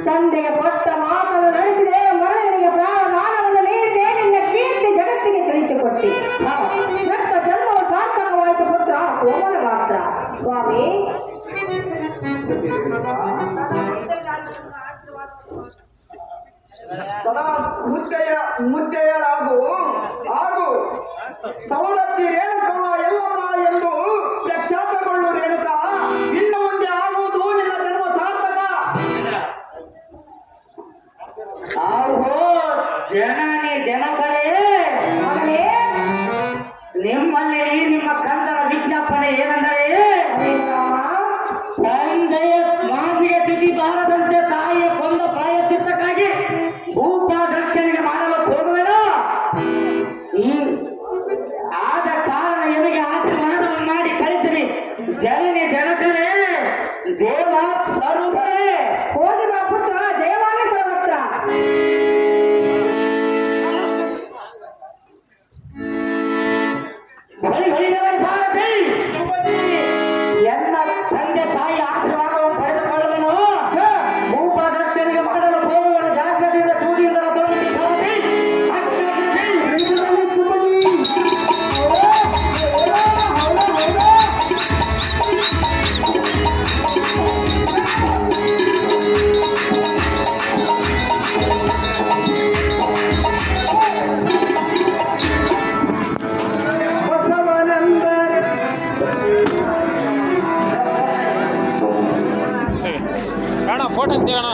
ತಂದೆಗೆ ಕೊಟ್ಟ ಮಾತನ್ನು ನಡೆಸಿದೆ, ಮರಳಿಗೆ ಪ್ರಾಣದಾನವನ್ನು ನೀಡಿದೆ, ನಿನ್ನ ಕೀರ್ತಿ ಜಗತ್ತಿಗೆ ತಿಳಿಸಿಕೊಟ್ಟೆ. ನನ್ನ ಜನ್ಮವು ಸಾರ್ಥಕವಾಯಿತು ಪುತ್ರ ಕೋಮಲ ಮಾತ್ರ. ಸ್ವಾಮಿ ಸದಾ ಮುದ್ದೆಯರಾಗು ಹಾಗೂ ಸವಲತ್ತಿ ರೇಣುಕಮ್ಮ ಎಲ್ಲಮ್ಮ ಎಂದು ಪ್ರಖ್ಯಾತಗೊಳ್ಳು ರೇಣುಕ. ಇನ್ನು ಮುಂದೆ ಆಗುವುದು ನಿನ್ನ ಜನ್ಮ ಸಾರ್ಥಕ. ಆಳ್ಗೋ ಜನನಿ ಜನಕರೇ, ನಿಮ್ಮಲ್ಲಿ ನಿಮ್ಮ ಕಂದನ ವಿಜ್ಞಾಪನೆ ಏನೆಂದರೆ, ತಂದೆಯ ಮಾತಿಗೆ ತಿಥಿ ಬಾರದಂತೆ ತಾಯಿಯ ಕೊಂದ ಪ್ರಾಯಶ್ಚಿತ್ತಕ್ಕಾಗಿ ಭೂಪ ದಕ್ಷಿಣೆಗೆ ಮಾಡಲು ಹೋಗುವೆನೋ. ಆದ ಕಾರಣ ಇವರಿಗೆ ಆಶೀರ್ವಾದವನ್ನು ಮಾಡಿ ಕಳಿಸಿರಿ. ಜನನಿ ಜನಕರೇ, ದೇವ ಸ್ವರೂಪರೇ, ಹೋಗಿ ಬಾ ಪುತ್ರ, ಜಯವಾಗಿ ಸರ್ವತ್ರ. ಎಲ್ಲ ತಂದೆ ತಾಯಿ ಆಶೀರ್ವಾದವನ್ನು ಪಡೆದುಕೊಳ್ಳುವನು. ಭೂಪ ದಕ್ಷಿಣೆಗೆ ಮಾಡಲು ಹೋಗುವ ಜಾಗ್ರತೆಯಿಂದ ಸೂರ್ಯದಿಂದ ಫೋಟೋ ತೆಗೋಣ.